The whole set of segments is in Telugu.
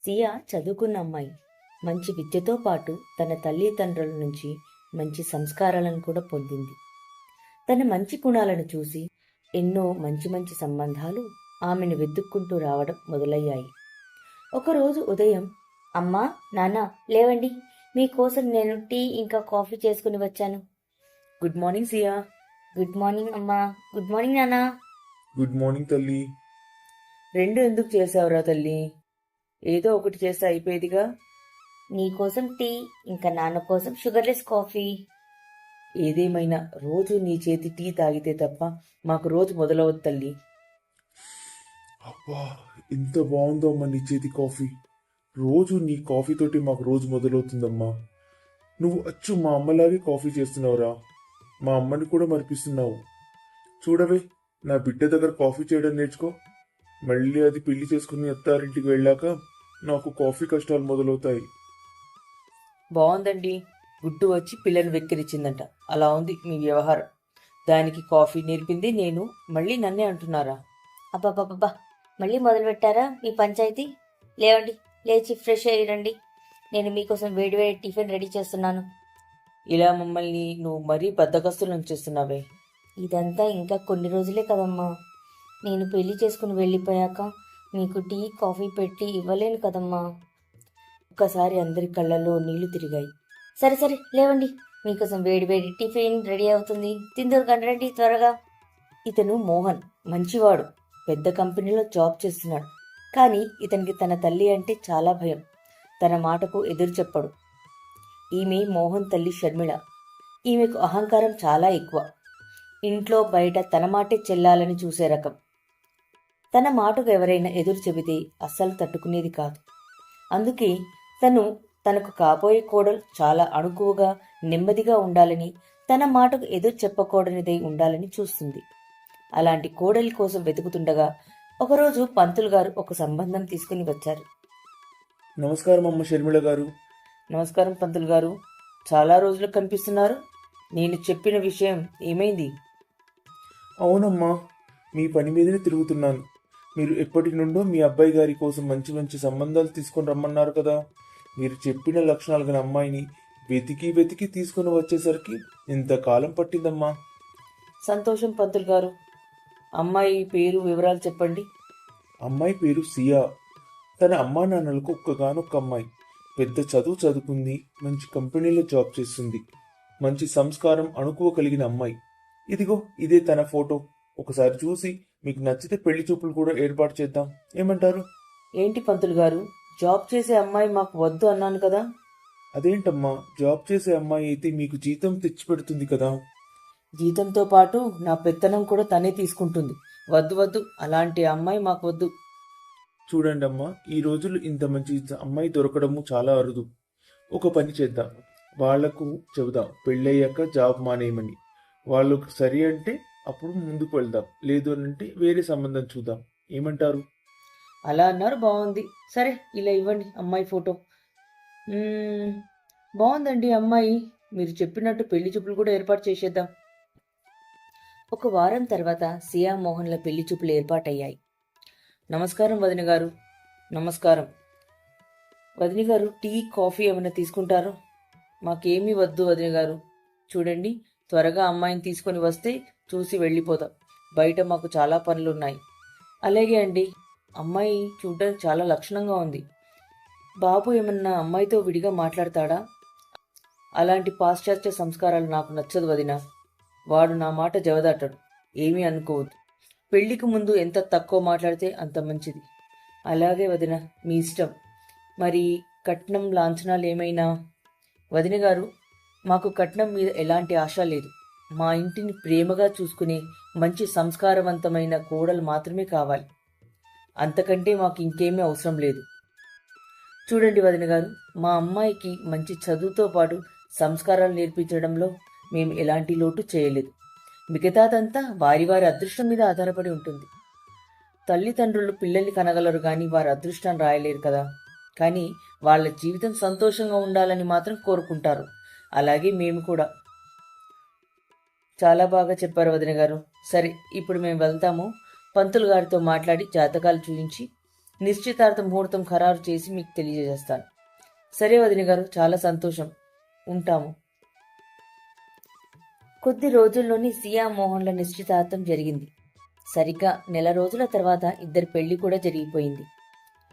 సియా చదువుకున్న అమ్మాయి. మంచి విద్యతో పాటు తన తల్లిదండ్రుల నుంచి మంచి సంస్కారాలను కూడా పొందింది. తన మంచి గుణాలను చూసి ఎన్నో మంచి మంచి సంబంధాలు ఆమెను వెతుక్కుంటూ రావడం మొదలయ్యాయి. ఒకరోజు ఉదయం, అమ్మా, నాన్న, లేవండి, మీకోసం నేను టీ ఇంకా కాఫీ చేసుకుని వచ్చాను. గుడ్ మార్నింగ్ సియా. గుడ్ మార్నింగ్ అమ్మా. గుడ్ మార్నింగ్ నాన్న. గుడ్ మార్నింగ్ తల్లి. రెండు ఎందుకు చేసావురా తల్లి? ఏదో ఒకటి చేస్తే అయిపోయేదిగా. నీకోసం టీ, ఇంకా నాన్న కోసం షుగర్లెస్ కాఫీ. ఏదేమైనా రోజు నీ చేతి టీ తాగితే తప్ప మాకు రోజు మొదలవద్దు తల్లి. అబ్బా, ఎంత బాగుందో అమ్మా నీ చేతి కాఫీ. రోజు నీ కాఫీతోటి మాకు రోజు మొదలవుతుందమ్మా. నువ్వు అచ్చు మా అమ్మలాగే కాఫీ చేస్తున్నావురా. మా అమ్మని కూడా మరిపిస్తున్నావు. చూడవే, నా బిడ్డ దగ్గర కాఫీ చేయడం నేర్చుకో. మళ్ళీ అది పెళ్లి చేసుకుని అత్తారింటికి వెళ్ళాక నాకు కాఫీ కష్టాలు మొదలవుతాయి. బాగుందండి. గుడ్డు వచ్చి పిల్లని వెక్కిరిచ్చిందంట. అలా ఉంది మీ వ్యవహారం. దానికి కాఫీ నేర్పింది నేను, మళ్ళీ నన్నే అంటున్నారా? అబ్బాబ్బాబ్బా, మళ్ళీ మొదలుపెట్టారా మీ పంచాయతీ? లేవండి, లేచి ఫ్రెష్ అయ్యిరండి. నేను మీకోసం వేడివేడి టిఫిన్ రెడీ చేస్తున్నాను. ఇలా మమ్మల్ని నువ్వు మరీ బద్దకస్తులను చేస్తున్నావే. ఇదంతా ఇంకా కొన్ని రోజులే కదమ్మా. నేను పెళ్లి చేసుకుని వెళ్ళిపోయాక మీకు టీ కాఫీ పెట్టి ఇవ్వలేను కదమ్మా. ఒక్కసారి అందరి కళ్ళల్లో నీళ్లు తిరిగాయి. సరే సరే, లేవండి, మీకోసం వేడివేడి టిఫిన్ రెడీ అవుతుంది. తిందరు కండి త్వరగా. ఇతను మోహన్, మంచివాడు, పెద్ద కంపెనీలో జాబ్ చేస్తున్నాడు. కానీ ఇతనికి తన తల్లి అంటే చాలా భయం. తన మాటకు ఎదురు చెప్పడు. ఈమె మోహన్ తల్లి షర్మిళ. ఈమెకు అహంకారం చాలా ఎక్కువ. ఇంట్లో బయట తన మాటే చెల్లాలని చూసే రకం. తన మాటకు ఎవరైనా ఎదురు చెబితే అస్సలు తట్టుకునేది కాదు. అందుకే తనకు కాబోయే కోడలు చాలా అణుకువగా, నెమ్మదిగా ఉండాలని, తన మాటకు ఎదురు చెప్పకూడనిదై ఉండాలని చూస్తుంది. అలాంటి కోడలి కోసం వెతుకుతుండగా ఒకరోజు పంతులు గారు ఒక సంబంధం తీసుకుని వచ్చారు. నమస్కారం అమ్మ షర్మిళ గారు. నమస్కారం పంతులు గారు. చాలా రోజులకు కనిపిస్తున్నారు. నేను చెప్పిన విషయం ఏమైంది? అవునమ్మా, మీ పని మీదనే తిరుగుతున్నాను. మీరు ఎప్పటి నుండో మీ అబ్బాయి గారి కోసం మంచి మంచి సంబంధాలు తీసుకొని రమ్మన్నారు కదా. మీరు చెప్పిన లక్షణాలు గల అమ్మాయిని వెతికి వెతికి తీసుకుని వచ్చేసరికి ఇంతకాలం పట్టిందమ్మా. సంతోషం పంతులు గారు. అమ్మాయి పేరు, వివరాలు చెప్పండి. అమ్మాయి పేరు సియా. తన అమ్మా నాన్నలకు ఒక్కగానొక్క అమ్మాయి. పెద్ద చదువు చదువుకుంది, మంచి కంపెనీలో జాబ్ చేస్తుంది. మంచి సంస్కారం, అణుకువ కలిగిన అమ్మాయి. ఇదిగో ఇదే తన ఫోటో. ఒకసారి చూసి మీకు నచ్చితే పెళ్లి చూపులు కూడా ఏర్పాటు చేద్దాం. ఏమంటారు? ఏంటి పంతులు గారు, జాబ్ చేసే అమ్మాయి మాకు వద్దు అన్నాను కదా. అదేంటమ్మా, జాబ్ చేసే అమ్మాయి అయితే మీకు జీతం తెచ్చిపెడుతుంది కదా. జీతంతో పాటు నా పెత్తనం కూడా తనే తీసుకుంటుంది. వద్దు వద్దు, అలాంటి అమ్మాయి మాకు వద్దు. చూడండి అమ్మా, ఈ రోజులు ఇంత మంచి అమ్మాయి దొరకడము చాలా అరుదు. ఒక పని చేద్దాం, వాళ్లకు చెబుదాం పెళ్ళయ్యాక జాబ్ మానేయమని. వాళ్ళు సరి అంటే అప్పుడు ముందుకు వెళ్దాం, లేదు అంటే వేరే సంబంధం చూద్దాం. ఏమంటారు? అలా అన్నారు, బాగుంది. సరే, ఇలా ఇవ్వండి అమ్మాయి ఫోటో. బాగుందండి అమ్మాయి. మీరు చెప్పినట్టు పెళ్లి చూపులు కూడా ఏర్పాటు చేసేద్దాం. ఒక వారం తర్వాత సియా మోహన్ల పెళ్లి చూపులు ఏర్పాటయ్యాయి. నమస్కారం వదిన గారు. నమస్కారం. వదిన గారు, టీ కాఫీ ఏమైనా తీసుకుంటారో? మాకేమీ వద్దు వదిన గారు. చూడండి, త్వరగా అమ్మాయిని తీసుకొని వస్తే చూసి వెళ్ళిపోతాం. బయట మాకు చాలా పనులున్నాయి. అలాగే అండి. అమ్మాయి చూడడానికి చాలా లక్షణంగా ఉంది. బాబు ఏమన్నా అమ్మాయితో విడిగా మాట్లాడతాడా? అలాంటి పాశ్చాత్య సంస్కారాలు నాకు నచ్చదు వదిన. వాడు నా మాట జవదాటాడు. ఏమీ అనుకోవద్దు. పెళ్లికి ముందు ఎంత తక్కువ మాట్లాడితే అంత మంచిది. అలాగే వదిన, మీ ఇష్టం. మరి కట్నం లాంఛనాలు ఏమైనా? వదిన గారు, మాకు కట్నం మీద ఎలాంటి ఆశ లేదు. మా ఇంటిని ప్రేమగా చూసుకునే మంచి సంస్కారవంతమైన కోడలు మాత్రమే కావాలి. అంతకంటే మాకు ఇంకేమీ అవసరం లేదు. చూడండి వదిన గారు, మా అమ్మాయికి మంచి చదువుతో పాటు సంస్కారాలు నేర్పించడంలో మేము ఎలాంటి లోటు చేయలేదు. మిగతాదంతా వారి వారి అదృష్టం మీద ఆధారపడి ఉంటుంది. తల్లిదండ్రులు పిల్లల్ని కనగలరు కానీ వారి అదృష్టాన్ని రాయలేరు కదా. కానీ వాళ్ళ జీవితం సంతోషంగా ఉండాలని మాత్రం కోరుకుంటారు. అలాగే మేము కూడా. చాలా బాగా చెప్పారు వదిన గారు. సరే, ఇప్పుడు మేము వెళ్తాము. పంతులు గారితో మాట్లాడి జాతకాలు చూయించి నిశ్చితార్థ ముహూర్తం ఖరారు చేసి మీకు తెలియజేస్తాను. సరే వదిన గారు, చాలా సంతోషం. ఉంటాము. కొద్ది రోజుల్లోని సియా మోహన్ల నిశ్చితార్థం జరిగింది. సరిగ్గా నెల రోజుల తర్వాత ఇద్దరి పెళ్లి కూడా జరిగిపోయింది.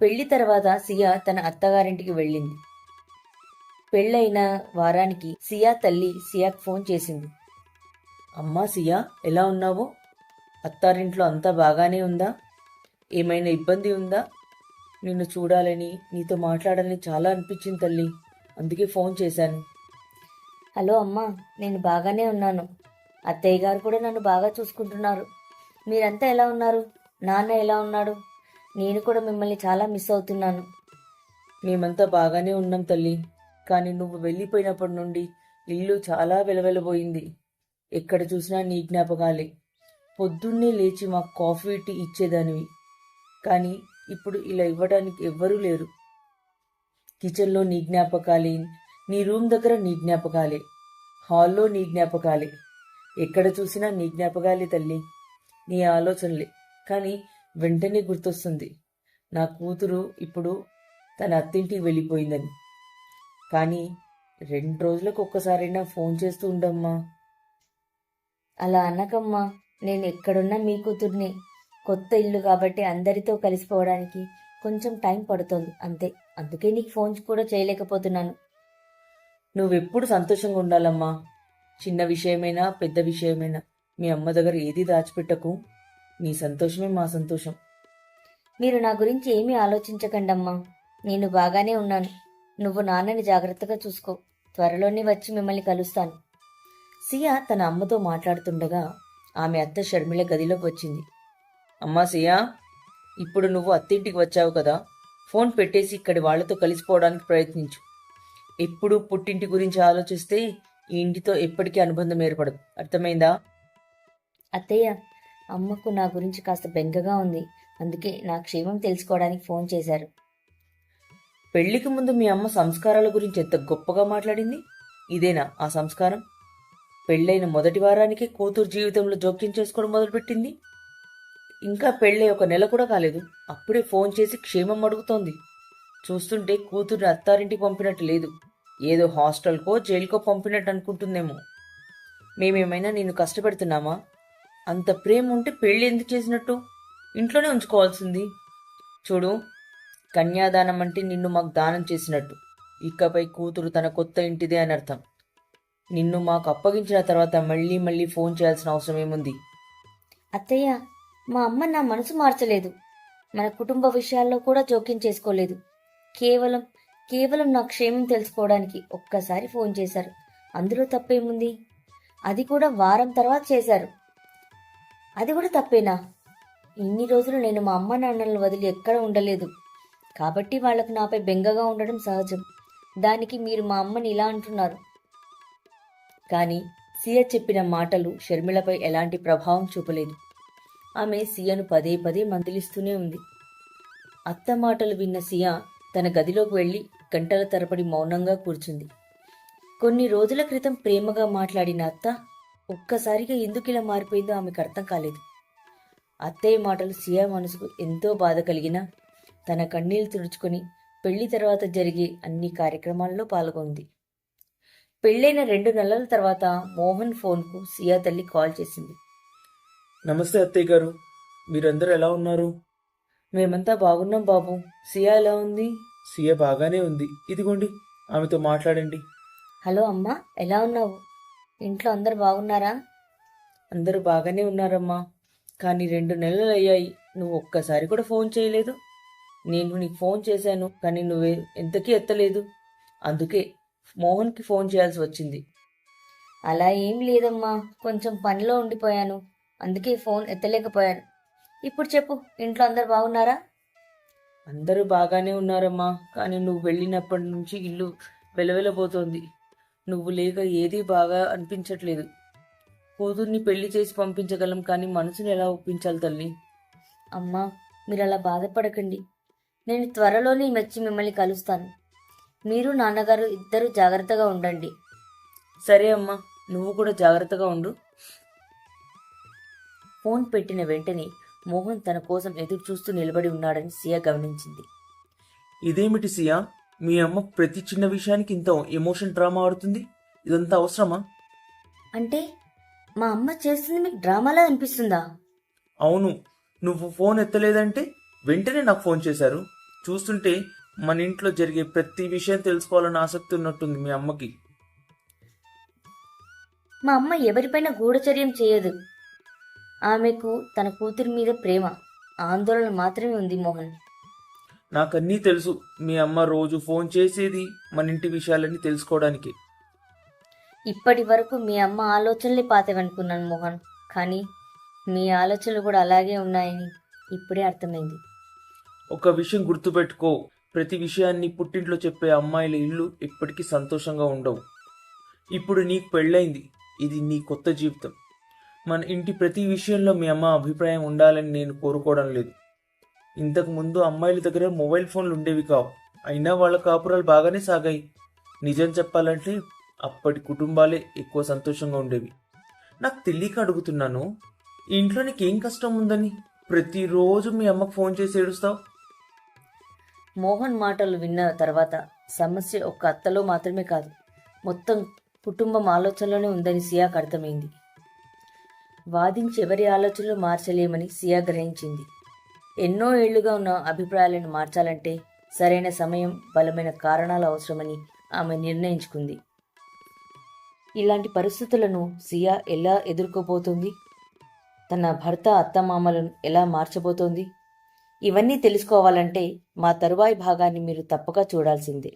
పెళ్లి తర్వాత సియా తన అత్తగారింటికి వెళ్ళింది. పెళ్ళైన వారానికి సియా తల్లి సియాకు ఫోన్ చేసింది. అమ్మా సియా, ఎలా ఉన్నావు? అత్తారింట్లో అంతా బాగానే ఉందా? ఏమైనా ఇబ్బంది ఉందా? నిన్ను చూడాలని, నీతో మాట్లాడాలని చాలా అనిపించింది తల్లి, అందుకే ఫోన్ చేశాను. హలో అమ్మా, నేను బాగానే ఉన్నాను. అత్తయ్య గారు కూడా నన్ను బాగా చూసుకుంటున్నారు. మీరంతా ఎలా ఉన్నారు? నాన్న ఎలా ఉన్నాడు? నేను కూడా మిమ్మల్ని చాలా మిస్ అవుతున్నాను. మేమంతా బాగానే ఉన్నాం తల్లి, కానీ నువ్వు వెళ్ళిపోయినప్పటి నుండి ఇల్లు చాలా వెలవెలబోయింది. ఎక్కడ చూసినా నీ జ్ఞాపకాలే. పొద్దున్నే లేచి మాకు కాఫీ టీ ఇచ్చేదానివి, కానీ ఇప్పుడు ఇలా ఇవ్వడానికి ఎవ్వరూ లేరు. కిచెన్లో నీ జ్ఞాపకాలే, నీ రూమ్ దగ్గర నీ జ్ఞాపకాలే, హాల్లో నీ జ్ఞాపకాలే, ఎక్కడ చూసినా నీ జ్ఞాపకాలే తల్లి, నీ ఆలోచనలే. కానీ వెంటనే గుర్తొస్తుంది నా కూతురు ఇప్పుడు తన అత్తింటికి వెళ్ళిపోయిందని. కానీ 2 రోజులకు ఒక్కసారైనా ఫోన్ చేస్తూ ఉండమ్మా. అలా అనకమ్మా, నేను ఎక్కడున్నా మీ కూతుర్ని. కొత్త ఇల్లు కాబట్టి అందరితో కలిసిపోవడానికి కొంచెం టైం పడుతుంది అంతే. అందుకే నీకు ఫోన్ కూడా చేయలేకపోతున్నాను. నువ్వెప్పుడు సంతోషంగా ఉండాలమ్మా. చిన్న విషయమైనా పెద్ద విషయమైనా మీ అమ్మ దగ్గర ఏది దాచిపెట్టకు. నీ సంతోషమే మా సంతోషం. మీరు నా గురించి ఏమీ ఆలోచించకండమ్మా. నేను బాగానే ఉన్నాను. నువ్వు నాన్నని జాగ్రత్తగా చూసుకో. త్వరలోనే వచ్చి మిమ్మల్ని కలుస్తాను. సియా తన అమ్మతో మాట్లాడుతుండగా ఆమె అత్త షర్మిల గదిలోకి వచ్చింది. అమ్మా సియా, ఇప్పుడు నువ్వు అత్తింటికి వచ్చావు కదా, ఫోన్ పెట్టేసి ఇక్కడి వాళ్లతో కలిసిపోవడానికి ప్రయత్నించు. ఎప్పుడు పుట్టింటి గురించి ఆలోచిస్తే ఈ ఇంటితో ఎప్పటికీ అనుబంధం ఏర్పడదు. అర్థమైందా? అత్తయ్య, అమ్మకు నా గురించి కాస్త బెంగగా ఉంది. అందుకే నా క్షేమం తెలుసుకోవడానికి ఫోన్ చేశారు. పెళ్లికి ముందు మీ అమ్మ సంస్కారాల గురించి ఎంత గొప్పగా మాట్లాడింది. ఇదేనా ఆ సంస్కారం? పెళ్ళైన మొదటి వారానికి కూతురు జీవితంలో జోక్యం చేసుకోవడం మొదలుపెట్టింది. ఇంకా పెళ్ళై 1 నెల కూడా కాలేదు, అప్పుడే ఫోన్ చేసి క్షేమం అడుగుతోంది. చూస్తుంటే కూతుర్ని అత్తారింటికి పంపినట్టు లేదు, ఏదో హాస్టల్కో జైలుకో పంపినట్టు అనుకుంటుందేమో. మేమేమైనా నిన్ను కష్టపెడుతున్నామా? అంత ప్రేమ ఉంటే పెళ్లి ఎందుకు చేసినట్టు? ఇంట్లోనే ఉంచుకోవాల్సింది. చూడు, కన్యాదానం అంటే నిన్ను మాకు దానం చేసినట్టు. ఇకపై కూతురు తన కొత్త ఇంటిదే అని అర్థం. నిన్ను మాకు అప్పగించిన తర్వాత మళ్ళీ మళ్ళీ ఫోన్ చేయాల్సిన అవసరం ఏముంది? అత్తయ్య, మా అమ్మ నా మనసు మార్చలేదు. మన కుటుంబ విషయాల్లో కూడా జోక్యం చేసుకోలేదు. కేవలం నా క్షేమం తెలుసుకోవడానికి ఒక్కసారి ఫోన్ చేశారు. అందులో తప్పేముంది? అది కూడా వారం తర్వాత చేశారు. అది కూడా తప్పేనా? ఇన్ని రోజులు నేను మా అమ్మ నాన్నలను వదిలి ఎక్కడ ఉండలేదు. కాబట్టి వాళ్లకు నాపై బెంగగా ఉండడం సహజం. దానికి మీరు మా అమ్మని ఇలా అంటున్నారు. కానీ సియ చెప్పిన మాటలు షర్మిలపై ఎలాంటి ప్రభావం చూపలేదు. ఆమె సియను పదే పదే మందలిస్తూనే ఉంది. అత్త మాటలు విన్న సియ తన గదిలోకి వెళ్లి గంటల తరబడి మౌనంగా కూర్చుంది. కొన్ని రోజుల క్రితం ప్రేమగా మాట్లాడిన అత్త ఒక్కసారిగా ఎందుకు ఇలా మారిపోయిందో ఆమెకు అర్థం కాలేదు. అత్తయ్య మాటలు సియా మనసుకు ఎంతో బాధ కలిగినా తన కన్నీళ్లు తుడుచుకొని పెళ్లి తర్వాత జరిగే అన్ని కార్యక్రమాల్లో పాల్గొంది. పెళ్లైన 2 నెలల తర్వాత మోహన్ ఫోన్కు సియా తల్లి కాల్ చేసింది. నమస్తే అత్తయ్య గారు, మీరందరూ ఎలా ఉన్నారు? మేమంతా బాగున్నాం బాబు. సియా ఎలా ఉంది? సియా బాగానే ఉంది. ఇదిగోండి, ఆమెతో మాట్లాడండి. హలో అమ్మా, ఎలా ఉన్నావు? ఇంట్లో అందరు బాగున్నారా? అందరూ బాగానే ఉన్నారమ్మా. కానీ 2 నెలలు అయ్యాయి, నువ్వు ఒక్కసారి కూడా ఫోన్ చేయలేదు. నేను నీకు ఫోన్ చేశాను, కానీ నువ్వే ఎంతకీ ఎత్తలేదు. అందుకే మోహన్కి ఫోన్ చేయాల్సి వచ్చింది. అలా ఏం లేదమ్మా, కొంచెం పనిలో ఉండిపోయాను, అందుకే ఫోన్ ఎత్తలేకపోయాను. ఇప్పుడు చెప్పు, ఇంట్లో అందరు బాగున్నారా? అందరూ బాగానే ఉన్నారమ్మా, కానీ నువ్వు వెళ్ళినప్పటి నుంచి ఇల్లు వెలవెలబోతోంది. నువ్వు లేక ఏదీ బాగా అనిపించట్లేదు. కూతుర్ని పెళ్లి చేసి పంపించగలం, కానీ మనసుని ఎలా ఒప్పించాలి తల్లి? అమ్మా, మీరు అలా బాధపడకండి. నేను త్వరలోనే వచ్చి మిమ్మల్ని కలుస్తాను. మీరు నాన్నగారు ఇద్దరు జాగ్రత్తగా ఉండండి. సరే అమ్మా, నువ్వు కూడా జాగ్రత్తగా ఉండు. ఫోన్ పెట్టిన వెంటనే మోహన్ తన కోసం ఎదురు చూస్తూ నిలబడి ఉన్నాడని సియా గమనించింది. ఇదేమిటి సియా, మీ అమ్మ ప్రతి చిన్న విషయానికి ఇంత ఎమోషన్ డ్రామా ఆడుతుంది? ఇదంతా అవసరమా? అంటే మా అమ్మ చేస్తుంది మీకు డ్రామాలా అనిపిస్తుందా? అవును, నువ్వు ఫోన్ ఎత్తలేదంటే వెంటనే నాకు ఫోన్ చేశారు. చూస్తుంటే మన ఇంట్లో జరిగే ప్రతి విషయం తెలుసుకోవాలని ఆసక్తి ఉన్నట్టుంది మీ అమ్మకి. మా అమ్మ ఎవరిపైన గూఢచర్యం చేయదు. ఆమెకు తన కూతురి మీద ప్రేమ, ఆందోళన మాత్రమే ఉంది మోహన్. నాకన్నీ తెలుసు. మీ అమ్మ రోజు ఫోన్ చేసేది మన ఇంటి విషయాలన్నీ తెలుసుకోవడానికి. ఇప్పటి వరకు మీ అమ్మ ఆలోచనలే పాతవనుకున్నాను మోహన్, కానీ మీ ఆలోచనలు కూడా అలాగే ఉన్నాయని ఇప్పుడే అర్థమైంది. ఒక విషయం గుర్తుపెట్టుకో, ప్రతి విషయాన్ని పుట్టింట్లో చెప్పే అమ్మాయిల ఇల్లు ఎప్పటికీ సంతోషంగా ఉండవు. ఇప్పుడు నీకు పెళ్ళైంది, ఇది నీ కొత్త జీవితం. మన ఇంటి ప్రతి విషయంలో మీ అమ్మ అభిప్రాయం ఉండాలని నేను కోరుకోవడం లేదు. ఇంతకు ముందు అమ్మాయిల దగ్గర మొబైల్ ఫోన్లు ఉండేవి కావు, అయినా వాళ్ళ కాపురాలు బాగానే సాగాయి. నిజం చెప్పాలంటే అప్పటి కుటుంబాలే ఎక్కువ సంతోషంగా ఉండేవి. నాకు తెలియక అడుగుతున్నాను, ఈ ఇంట్లో నీకేం కష్టం ఉందని ప్రతిరోజు మీ అమ్మకు ఫోన్ చేసి ఏడుస్తావు? మోహన్ మాటలు విన్న తర్వాత సమస్య ఒక్క అత్తలో మాత్రమే కాదు, మొత్తం కుటుంబం ఆలోచనలోనే ఉందని సియాకు అర్థమైంది. వాదించి ఎవరి ఆలోచనలు మార్చలేమని సియా గ్రహించింది. ఎన్నో ఏళ్లుగా ఉన్న అభిప్రాయాలను మార్చాలంటే సరైన సమయం, బలమైన కారణాలు అవసరమని ఆమె నిర్ణయించుకుంది. ఇలాంటి పరిస్థితులను సియా ఎలా ఎదుర్కోబోతోంది? తన భర్త అత్తమామలను ఎలా మార్చబోతోంది? ఇవన్నీ తెలుసుకోవాలంటే మా తరువాయి భాగాన్ని మీరు తప్పక చూడాల్సిందే.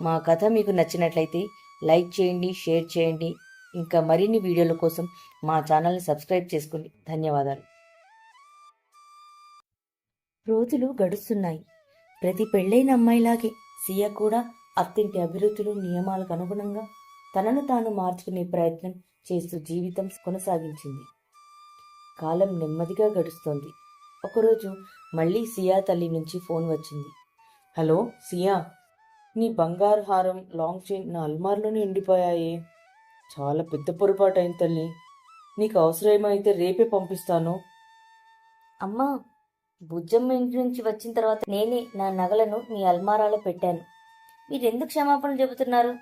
మా కథ మీకు నచ్చినట్లయితే లైక్ చేయండి, షేర్ చేయండి. ఇంకా మరిన్ని వీడియోల కోసం మా ఛానల్ని సబ్స్క్రైబ్ చేసుకోండి. ధన్యవాదాలు. రోజులు గడుస్తున్నాయి. ప్రతి పెళ్ళైన అమ్మాయిలాగే సియా కూడా అత్తింటి అభిరుచులు, నియమాలకు అనుగుణంగా తనను తాను మార్చుకునే ప్రయత్నం చేస్తూ జీవితం కొనసాగించింది. కాలం నెమ్మదిగా గడుస్తోంది. ఒకరోజు మళ్ళీ సియా తల్లి నుంచి ఫోన్ వచ్చింది. హలో సియా, నీ బంగారు హారం, లాంగ్ చైన్ నా అల్మార్లోనే ఉండిపోయాయే. చాలా పెద్ద పొరపాటు అయింది తల్లి. నీకు అవసరమైతే రేపే పంపిస్తాను. అమ్మా, బుజ్జమ్మ ఇంటి నుంచి వచ్చిన తర్వాత నేనే నా నగలను మీ అల్మారాలో పెట్టాను. మీరెందుకు క్షమాపణ చెబుతున్నారు?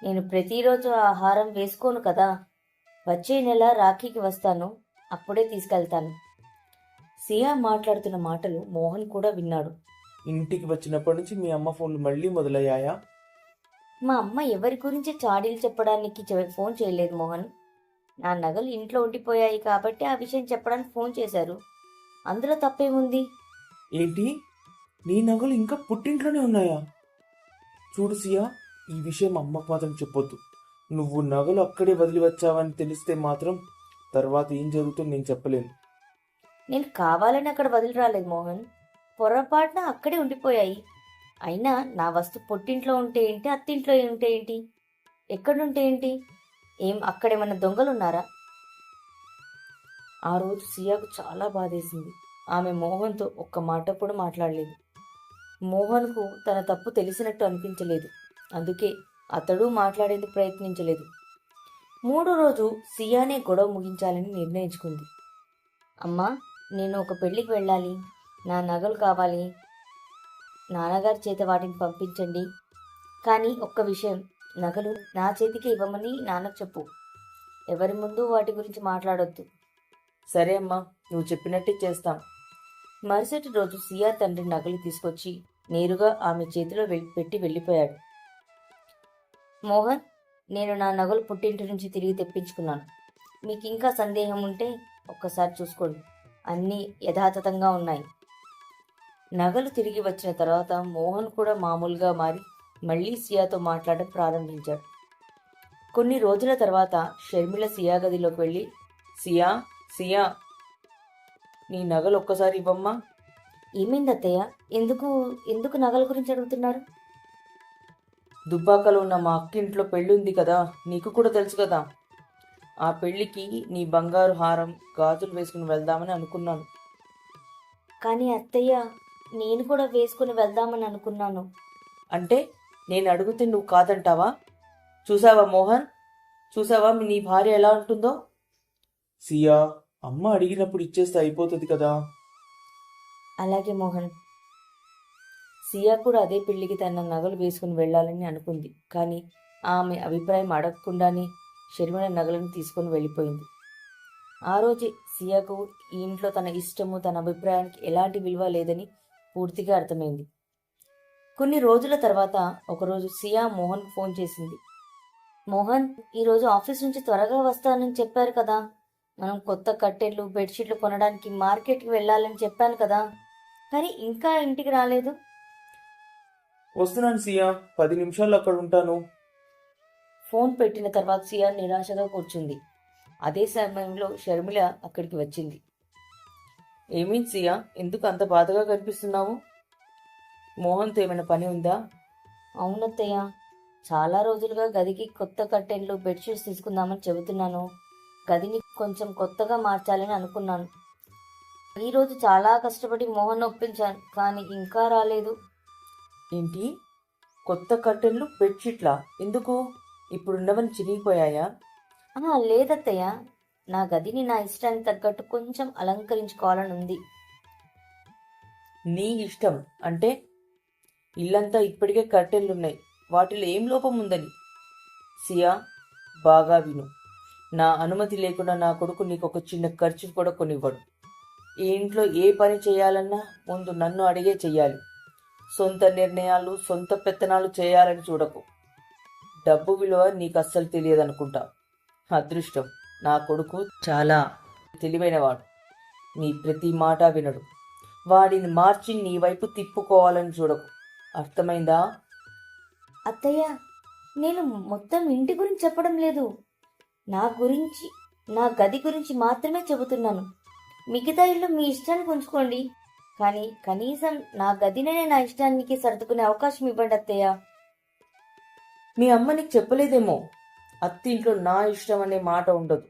నేను ప్రతిరోజు ఆ హారం వేసుకోను కదా. వచ్చే నెల రాఖీకి వస్తాను, అప్పుడే తీసుకెళ్తాను. సియా మాట్లాడుతున్న మాటలు మోహన్ కూడా విన్నాడు. ఇంటికి వచ్చినప్పటి నుంచి మీ అమ్మ ఫోన్లు మళ్ళీ మొదలయ్యాయా? మా అమ్మ ఎవరి గురించి చాడీలు చెప్పడానికి ఫోన్ చేయలేదు మోహన్. నా నగలు ఇంట్లో ఉండిపోయాయి కాబట్టి ఆ విషయం చెప్పడానికి ఫోన్ చేశారు. అందులో తప్పేముంది? ఏంటి, నీ నగలు ఇంకా పుట్టింట్లోనే ఉన్నాయా? చూడు సియా, ఈ విషయం అమ్మకు మాత్రం చెప్పొద్దు. నువ్వు నగలు అక్కడే వదిలి వచ్చావని తెలిస్తే మాత్రం తర్వాత ఏం జరుగుతుందో నేను చెప్పలేను. నేను కావాలని అక్కడ వదిలి రాలేదు మోహన్, పొరపాటున అక్కడే ఉండిపోయాయి. అయినా నా వస్తు పుట్టింట్లో ఉంటే ఏంటి, అత్తింట్లో ఉంటే ఏంటి, ఎక్కడుంటే ఏంటి? ఏం అక్కడేమన్నా దొంగలున్నారా? ఆ రోజు సియాకు చాలా బాధేసింది. ఆమె మోహన్తో ఒక్క మాట కూడా మాట్లాడలేదు. మోహన్కు తన తప్పు తెలిసినట్టు అనిపించలేదు. అందుకే అతడు మాట్లాడేందుకు ప్రయత్నించలేదు. మూడో రోజు సియానే గొడవ ముగించాలని నిర్ణయించుకుంది. అమ్మా, నేను ఒక పెళ్లికి వెళ్ళాలి, నా నగలు కావాలి, నాన్నగారి చేత వాటిని పంపించండి. కానీ ఒక్క విషయం, నగలు నా చేతికి ఇవ్వమని నాన్నకు చెప్పు. ఎవరి ముందు వాటి గురించి మాట్లాడొద్దు. సరే అమ్మా, నువ్వు చెప్పినట్టే చేస్తాం. మరుసటి రోజు సియా తండ్రి నగలు తీసుకొచ్చి నేరుగా ఆమె చేతిలో పెట్టి వెళ్ళిపోయాడు. మోహన్, నేను నా నగలు పుట్టింటి నుంచి తిరిగి తెప్పించుకున్నాను. మీకు ఇంకా సందేహం ఉంటే ఒక్కసారి చూసుకోండి, అన్నీ యథాతథంగా ఉన్నాయి. నగలు తిరిగి వచ్చిన తర్వాత మోహన్ కూడా మామూలుగా మారి మళ్ళీ సియాతో మాట్లాడడం ప్రారంభించాడు. కొన్ని రోజుల తర్వాత షర్మిల సియా గదిలోకి వెళ్ళి, సియా సియా, నీ నగలు ఒక్కసారి ఇవ్వమ్మా. ఏమైంది అత్తయ్య? ఎందుకు నగల గురించి అడుగుతున్నారు? దుబ్బాకలో ఉన్న మా అక్కింట్లో పెళ్ళి ఉంది కదా, నీకు కూడా తెలుసు కదా. ఆ పెళ్ళికి నీ బంగారు హారం, గాజులు వేసుకుని వెళ్దామని అనుకున్నాను. కానీ అత్తయ్య, నేను కూడా వేసుకుని వెళ్దామని అనుకున్నాను. అంటే నేను అడిగితే నువ్వు కాదంటావా? చూసావా మోహన్, చూసావా నీ భార్య ఎలా ఉంటుందో? సియా, అమ్మ అడిగినప్పుడు ఇచ్చేస్తే అయిపోతుంది కదా. అలాగే మోహన్. సియా కూడా అదే పెళ్లికి తన నగలు వేసుకుని వెళ్ళాలని అనుకుంది. కానీ ఆమె అభిప్రాయం అడగకుండానే షర్మిల నగలను తీసుకొని వెళ్ళిపోయింది. ఆ రోజే సియాకు ఈ ఇంట్లో తన ఇష్టము, తన అభిప్రాయానికి ఎలాంటి విలువ లేదని పూర్తిగా అర్థమైంది. కొన్ని రోజుల తర్వాత ఒకరోజు సియా మోహన్ ఫోన్ చేసింది. మోహన్, ఈరోజు ఆఫీస్ నుంచి త్వరగా వస్తానని చెప్పారు కదా. మనం కొత్త కట్టెలు, బెడ్షీట్లు కొనడానికి మార్కెట్కి వెళ్ళాలని చెప్పాను కదా. కానీ ఇంకా ఇంటికి రాలేదు. వస్తున్నాను సియా, 10 నిమిషాల్లో అక్కడ ఉంటాను. ఫోన్ పెట్టిన తర్వాత సియా నిరాశగా కూర్చుంది. అదే సమయంలో షర్మిల అక్కడికి వచ్చింది. ఏమైంది సియా, ఎందుకు అంత బాధగా కనిపిస్తున్నావు? మోహన్తో ఏమైనా పని ఉందా? అవునత్తయ్య, చాలా రోజులుగా గదికి కొత్త కర్టెన్లు, బెడ్షీట్స్ తీసుకుందామని చెబుతున్నాను. గదిని కొంచెం కొత్తగా మార్చాలని అనుకున్నాను. ఈరోజు చాలా కష్టపడి మోహన్ ఒప్పించాను, కానీ ఇంకా రాలేదు. ఏంటి, కొత్త కర్టెన్లు, బెడ్షీట్లా? ఎందుకు? ఇప్పుడున్నవని చిరిగిపోయాయా? లేదత్తయ్య, నా గదిని నా ఇష్టానికి తగ్గట్టు కొంచెం అలంకరించుకోవాలని ఉంది. నీ ఇష్టం అంటే? ఇల్లంతా ఇప్పటికే కర్టెన్లున్నాయి, వాటిలో ఏం లోపం ఉందని? సియా, బాగా విను. నా అనుమతి లేకుండా నా కొడుకు నీకు ఒక చిన్న ఖర్చు కూడా కొనివ్వడు. ఈ ఇంట్లో ఏ పని చేయాలన్నా ముందు నన్ను అడిగే చెయ్యాలి. సొంత నిర్ణయాలు, సొంత పెత్తనాలు చేయాలని చూడకు. డబ్బు విలువ నీకు అస్సలు తెలియదనుకుంటా. అదృష్టం, నా కొడుకు చాలా తెలివైనవాడు. నీ ప్రతి మాట వినడు. వాడిని మార్చి నీ వైపు తిప్పుకోవాలని చూడకు. అర్థమైందా? అత్తయ్య, నేను మొత్తం ఇంటి గురించి చెప్పడం లేదు. నా గురించి, నా గది గురించి మాత్రమే చెబుతున్నాను. మిగతా ఇల్లు మీ ఇష్టానికి ఉంచుకోండి, కానీ కనీసం నా గదినే నా ఇష్టానికి సర్దుకునే అవకాశం ఇవ్వండి అత్తయ్య. మీ అమ్మ నీకు చెప్పలేదేమో. అత్తింట్లో నా ఇష్టం అనే మాట ఉండదు.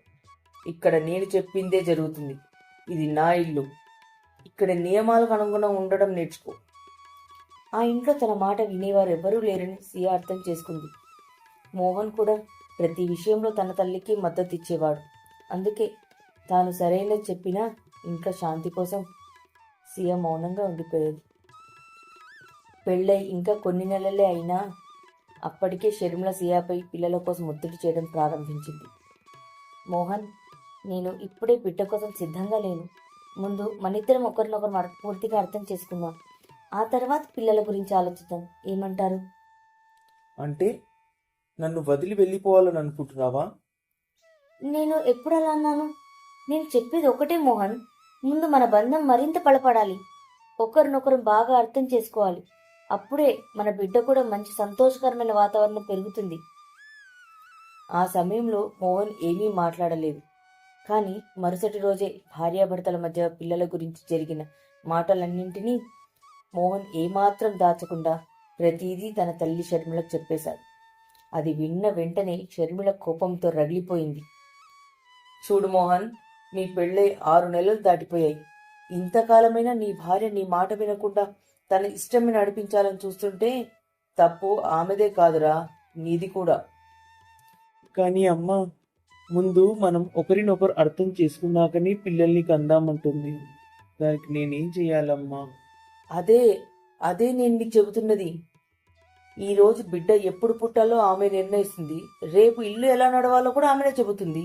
ఇక్కడ నేను చెప్పిందే జరుగుతుంది. ఇది నా ఇల్లు. ఇక్కడ నియమాలకు అనుగుణంగా ఉండడం నేర్చుకో. ఆ ఇంట్లో తన మాట వినేవారు ఎవ్వరూ లేరని సియా అర్థం చేసుకుంది. మోహన్ కూడా ప్రతి విషయంలో తన తల్లికి మద్దతు ఇచ్చేవాడు. అందుకే తాను సరైనది చెప్పినా ఇంట్లో శాంతి కోసం సియా మౌనంగా ఉండిపోయేది. పెళ్ళై ఇంకా కొన్ని నెలలే అయినా అప్పటికే షర్మిల సియాపై పిల్లల కోసం ఒత్తిడి చేయడం ప్రారంభించింది. మోహన్, నేను ఇప్పుడే బిడ్డ కోసం సిద్ధంగా లేను. ముందు మనిద్దరం ఒకరినొకరు పూర్తిగా అర్థం చేసుకుందాం. ఆ తర్వాత పిల్లల గురించి ఆలోచిద్దాం. ఏమంటారు? అంటే నన్ను వదిలి వెళ్ళిపోవాలని అనుకుంటున్నావా? నేను ఎప్పుడు అలా అన్నాను? నేను చెప్పేది ఒకటే మోహన్, ముందు మన బంధం మరింత బలపడాలి. ఒకరినొకరు బాగా అర్థం చేసుకోవాలి. అప్పుడే మన బిడ్డ కూడా మంచి సంతోషకరమైన వాతావరణం పెరుగుతుంది. ఆ సమయంలో మోహన్ ఏమీ మాట్లాడలేదు. కానీ మరుసటి రోజే భార్యాభర్తల మధ్య పిల్లల గురించి జరిగిన మాటలన్నింటినీ మోహన్ ఏమాత్రం దాచకుండా ప్రతిదీ తన తల్లి షర్మిలకు చెప్పేశాడు. అది విన్న వెంటనే షర్మిల కోపంతో రగిలిపోయింది. చూడు మోహన్, మీ పెళ్ళై 6 నెలలు దాటిపోయాయి. ఇంతకాలమైనా నీ భార్య నీ మాట వినకుండా తన ఇష్టమే నడిపించాలని చూస్తుంటే తప్పు ఆమెదే కాదురా, నీది కూడా. కానీ అమ్మ, ముందు మనం ఒకరినొకరు అర్థం చేసుకున్నాకని పిల్లల్ని కందామంటుంది. దానికి నేనేం చెయ్యాలమ్మా? అదే అదే నేను నీకు చెబుతున్నది. ఈరోజు బిడ్డ ఎప్పుడు పుట్టాలో ఆమె నిర్ణయిస్తుంది. రేపు ఇల్లు ఎలా నడవాలో కూడా ఆమెనే చెబుతుంది.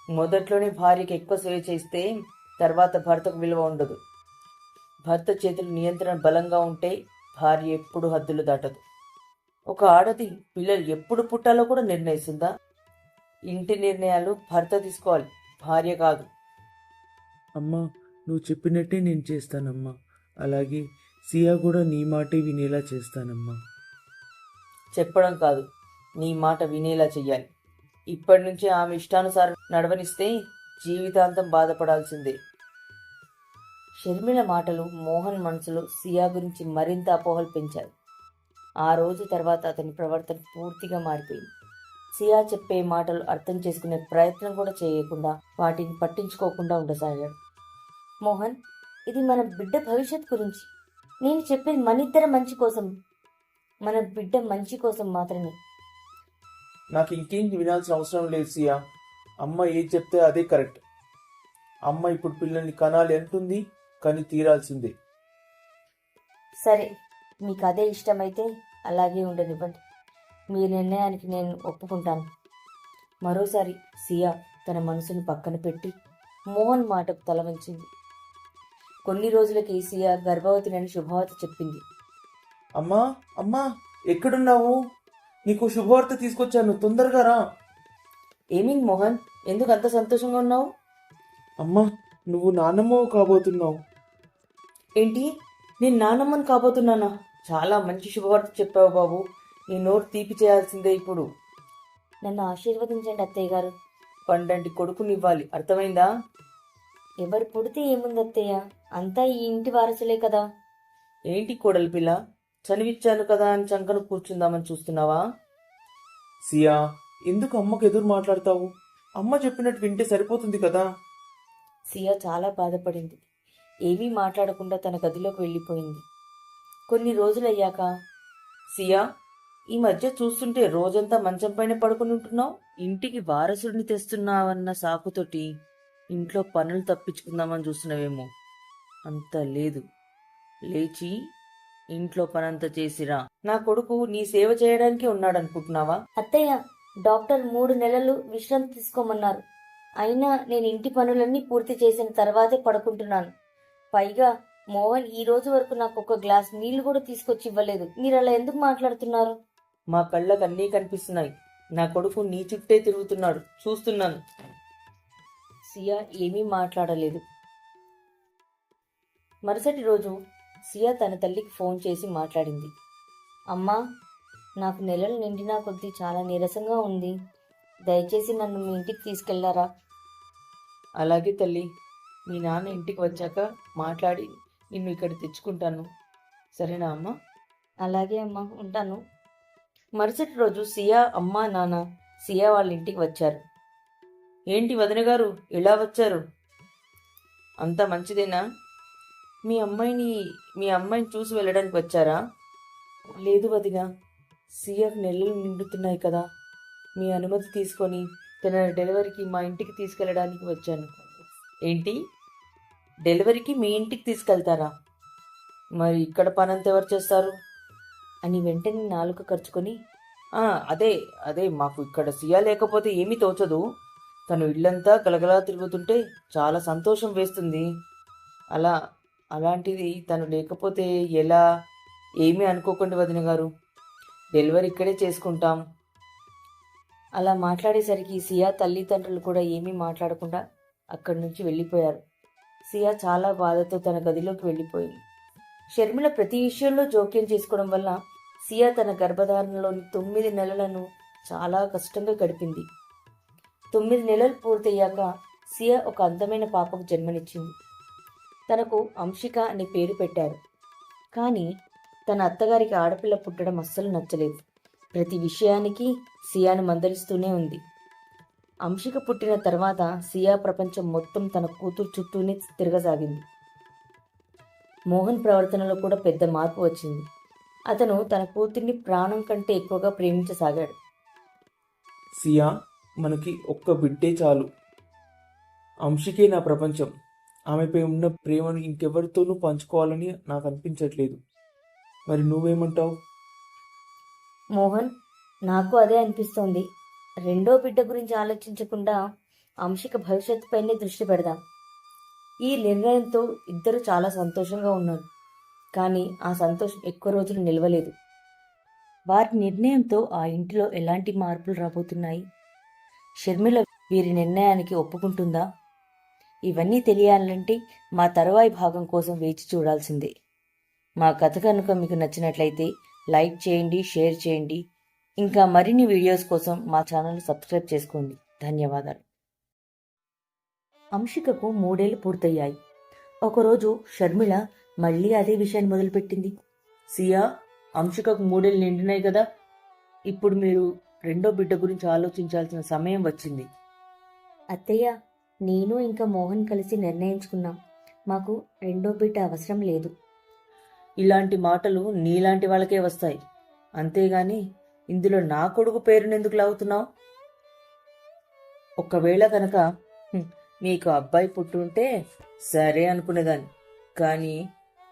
మొదట్లోనే భార్యకి ఎక్కువ సేవ చేస్తే తర్వాత భర్తకు విలువ ఉండదు. భర్త చేతులు నియంత్రణ బలంగా ఉంటే భార్య ఎప్పుడు హద్దులు దాటదు. ఒక ఆడది పిల్లలు ఎప్పుడు పుట్టాలో కూడా నిర్ణయిస్తుందా? ఇంటి నిర్ణయాలు భర్త తీసుకోవాలి, భార్య కాదు. అమ్మా, నువ్వు చెప్పినట్టే నేను చేస్తానమ్మా. అలాగే సియా కూడా నీ మాటే వినేలా చేస్తానమ్మా. చెప్పడం కాదు, నీ మాట వినేలా చెయ్యాలి. ఇప్పటి నుంచి ఆమె ఇష్టానుసారం నడవనిస్తే జీవితాంతం బాధపడాల్సిందే. షర్మిల మాటలు మోహన్ మనసులో సియా గురించి మరింత అపోహలు పెంచాయి. ఆ రోజు తర్వాత అతని ప్రవర్తన పూర్తిగా మారిపోయింది. సియా చెప్పే మాటలు అర్థం చేసుకునే ప్రయత్నం కూడా చేయకుండా వాటిని పట్టించుకోకుండా ఉండసాగాడు. మోహన్, ఇది మన బిడ్డ భవిష్యత్ గురించి. నేను చెప్పేది మనిద్దర మంచి కోసం, మన బిడ్డ మంచి కోసం మాత్రమే. నాకు ఇంకేం వినాల్సిన అవసరం లేదు సియా. అమ్మ ఏది చెప్తే అదే కరెక్ట్. అమ్మ ఇప్పుడు పిల్లల్ని కనాలి అంటుంది, కానీ తీరాల్సిందే. సరే, మీకు అదే ఇష్టమైతే అలాగే ఉండనివ్వండి. మీ నిర్ణయానికి నేను ఒప్పుకుంటాను. మరోసారి సియా తన మనసును పక్కన పెట్టి మోహన్ మాటకు తల వంచింది. కొన్ని రోజులకి సియా గర్భవతినని శుభవార్త చెప్పింది. అమ్మా, అమ్మా, ఎక్కడున్నావు? నీకు శుభవార్త తీసుకొచ్చాను, తొందరగా రా. ఏమింది మోహన్, ఎందుకు అంత సంతోషంగా ఉన్నావు? అమ్మా, నువ్వు నాన్నమ్మవు కాబోతున్నావు. ఏంటి, నేను నానమ్మని కాబోతున్నానా? చాలా మంచి శుభవార్త చెప్పావు బాబు. నీ నోరు తీపి చేయాల్సిందే ఇప్పుడు. నన్ను ఆశీర్వదించండి అత్తయ్య గారు. పండంటి కొడుకునివ్వాలి, అర్థమైందా? ఎవరు పుడితే ఏముంది అత్తయ్య, అంతా ఈ ఇంటి వారసులే కదా. ఏంటి కోడలి పిల్ల, చనివిచ్చాను కదా అని చంకను కూర్చుందామని చూస్తున్నావా? సియా, ఎందుకు అమ్మకు ఎదురు మాట్లాడతావు? అమ్మ చెప్పినట్టు వింటే సరిపోతుంది కదా. సియా చాలా బాధపడింది. ఏమీ మాట్లాడకుండా తన గదిలోకి వెళ్ళిపోయింది. కొన్ని రోజులయ్యాక, సియా, ఈ మధ్య చూస్తుంటే రోజంతా మంచం పైన పడుకుని ఉంటున్నావు. ఇంటికి వారసుడిని తెస్తున్నావన్న సాకుతోటి ఇంట్లో పనులు తప్పించుకుందామని చూస్తున్నావేమో. అంత లేదు, లేచి ఇంట్లో పనంతా చేసిరా. నా కొడుకు నీ సేవ చేయడానికి ఉన్నాడనుకుంటున్నావా? అత్తయ్య, డాక్టర్ 3 నెలలు విశ్రాంతి తీసుకోమన్నారు. అయినా నేను ఇంటి పనులన్నీ పూర్తి చేసిన తర్వాతే పడుకుంటున్నాను. పైగా మోహన్ ఈ రోజు వరకు నాకు ఒక గ్లాస్ నీళ్లు కూడా తీసుకొచ్చి ఇవ్వలేదు. మీరు అలా ఎందుకు మాట్లాడుతున్నారు? మా కళ్ళకు అన్నీ కనిపిస్తున్నాయి. నా కొడుకు నీ చుట్టే తిరుగుతున్నాడు, చూస్తున్నాను. సియా ఏమీ మాట్లాడలేదు. మరుసటి రోజు సియా తన తల్లికి ఫోన్ చేసి మాట్లాడింది. అమ్మా, నాకు నెలలు నిండినా కొద్దీ చాలా నీరసంగా ఉంది. దయచేసి నన్ను మీ ఇంటికి తీసుకెళ్లారా? అలాగే తల్లి, మీ నాన్న ఇంటికి వచ్చాక మాట్లాడి నిన్ను ఇక్కడ తెచ్చుకుంటాను. సరేనా అమ్మా? అలాగే అమ్మా, ఉంటాను. మరుసటి రోజు సియా అమ్మ నాన్న సియా వాళ్ళ ఇంటికి వచ్చారు. ఏంటి వదిన గారు, ఎలా వచ్చారు? అంతా మంచిదేనా? మీ అమ్మాయిని చూసి వెళ్ళడానికి వచ్చారా? లేదు వదిన, సియాకు నెలలు నిండుతున్నాయి కదా, మీ అనుమతి తీసుకొని తన డెలివరీకి మా ఇంటికి తీసుకెళ్ళడానికి వచ్చాను. ఏంటి, డెలివరీకి మీ ఇంటికి తీసుకెళ్తారా? మరి ఇక్కడ పనంతా ఎవరు చేస్తారు అని వెంటనే నాలుక ఖర్చుకొని, అదే అదే మాకు ఇక్కడ సియా లేకపోతే ఏమీ తోచదు. తను ఇల్లంతా గలగలా తిరుగుతుంటే చాలా సంతోషం వేస్తుంది. అలాంటిది తను లేకపోతే ఎలా? ఏమీ అనుకోకండి వదిన గారు, డెలివరీ ఇక్కడే చేసుకుంటాం. అలా మాట్లాడేసరికి సియా తల్లిదండ్రులు కూడా ఏమీ మాట్లాడకుండా అక్కడి నుంచి వెళ్ళిపోయారు. సియా చాలా బాధతో తన గదిలోకి వెళ్ళిపోయింది. షర్మిల ప్రతి విషయంలో జోక్యం చేసుకోవడం వల్ల సియా తన గర్భధారణలోని 9 నెలలను చాలా కష్టంగా గడిపింది. 9 నెలలు పూర్తయ్యాక సియా ఒక అందమైన పాపకు జన్మనిచ్చింది. తనకు అంశిక అనే పేరు పెట్టారు. కానీ తన అత్తగారికి ఆడపిల్ల పుట్టడం అస్సలు నచ్చలేదు. ప్రతి విషయానికి సియాను మందలిస్తూనే ఉంది. అంశిక పుట్టిన తర్వాత సియా ప్రపంచం మొత్తం తన కూతురు చుట్టూనే తిరగసాగింది. మోహన్ ప్రవర్తనలో కూడా పెద్ద మార్పు వచ్చింది. అతను తన కూతుర్ని ప్రాణం కంటే ఎక్కువగా ప్రేమించసాగాడు. సియా, మనకి ఒక్క బిడ్డే చాలు. అంశికే నా ప్రపంచం. ఆమెపై ఉన్న ప్రేమను ఇంకెవరితోనూ పంచుకోవాలని నాకు అనిపించట్లేదు. మరి నువ్వేమంటావు? మోహన్, నాకు అదే అనిపిస్తోంది. రెండో బిడ్డ గురించి ఆలోచించకుండా అంశిక భవిష్యత్తుపైనే దృష్టి పెడదాం. ఈ నిర్ణయంతో ఇద్దరు చాలా సంతోషంగా ఉన్నారు. కానీ ఆ సంతోషం ఎక్కువ రోజులు నిలవలేదు. వారి నిర్ణయంతో ఆ ఇంటిలో ఎలాంటి మార్పులు రాబోతున్నాయి? షర్మిల వీరి నిర్ణయానికి ఒప్పుకుంటుందా? ఇవన్నీ తెలియాలంటే మా తరువాయి భాగం కోసం వేచి చూడాల్సిందే. మా కథ కనుక మీకు నచ్చినట్లయితే లైక్ చేయండి, షేర్ చేయండి. ఇంకా మరిన్ని వీడియోస్ కోసం మా ఛానల్ సబ్స్క్రైబ్ చేసుకోండి. ధన్యవాదాలు. అంశికకు 3 ఏళ్లు పూర్తయ్యాయి. ఒకరోజు షర్మిల మళ్ళీ అదే విషయాన్ని మొదలుపెట్టింది. సియా, అంశికకు 3 ఏళ్లు నిండినాయి కదా, ఇప్పుడు మీరు రెండో బిడ్డ గురించి ఆలోచించాల్సిన సమయం వచ్చింది. అత్తయ్య, నేను ఇంకా మోహన్ కలిసి నిర్ణయించుకున్నాం. మాకు రెండో బిడ్డ అవసరం లేదు. ఇలాంటి మాటలు నీలాంటి వాళ్ళకే వస్తాయి. అంతేగాని ఇందులో నా కొడుకు పేరునెందుకు లాగుతున్నావు? ఒకవేళ కనుక మీకు అబ్బాయి పుట్టుంటే సరే అనుకునేదాన్ని, కానీ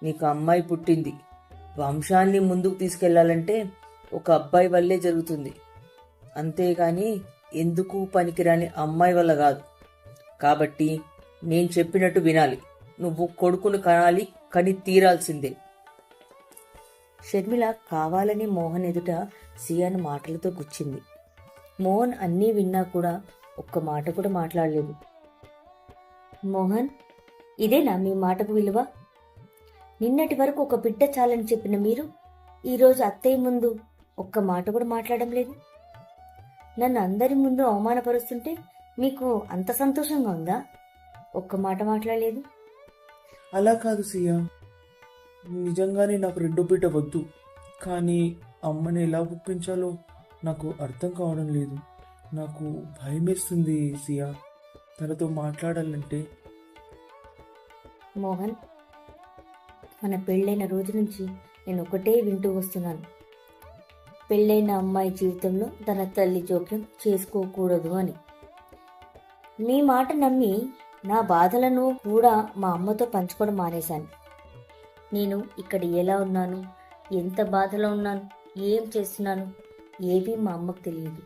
నీకు అమ్మాయి పుట్టింది. వంశాన్ని ముందుకు తీసుకెళ్లాలంటే ఒక అబ్బాయి వల్లే జరుగుతుంది, అంతేగాని ఎందుకు పనికిరాని అమ్మాయి వల్ల కాదు. కాబట్టి నేను చెప్పినట్టు వినాలి. నువ్వు కొడుకును కనాలి, కని తీరాల్సిందే. షర్మిల కావాలని మోహన్ ఎదుట సియాను మాటలతో గుచ్చింది. మోహన్ అన్నీ విన్నా కూడా ఒక్క మాట కూడా మాట్లాడలేదు. మోహన్, ఇదేనా మీ మాటకు విలువ? నిన్నటి వరకు ఒక బిడ్డ చాలని చెప్పిన మీరు ఈరోజు అత్తయ్య ముందు ఒక్క మాట కూడా మాట్లాడడం లేదు. నన్ను అందరి ముందు అవమానపరుస్తుంటే మీకు అంత సంతోషంగా ఉందా? ఒక్క మాట మాట్లాడలేదు. అలా కాదు సియా, నిజంగానే నాకు రెండో బిడ్డ వద్దు. కానీ అమ్మని ఎలా ఒప్పించాలో నాకు అర్థం కావడం లేదు. నాకు భయమేస్తుంది సియా తనతో మాట్లాడాలంటే. మోహన్, మన పెళ్ళైన రోజు నుంచి నేను ఒకటే వింటూ వస్తున్నాను, పెళ్ళైన అమ్మాయి జీవితంలో తన తల్లి జోక్యం చేసుకోకూడదు అని. మీ మాట నమ్మి నా బాధలను కూడా మా అమ్మతో పంచుకోవడం మానేశాను. నేను ఇక్కడ ఎలా ఉన్నాను, ఎంత బాధలో ఉన్నాను, ఏం చేస్తున్నాను ఏవీ మా అమ్మకు తెలియదు,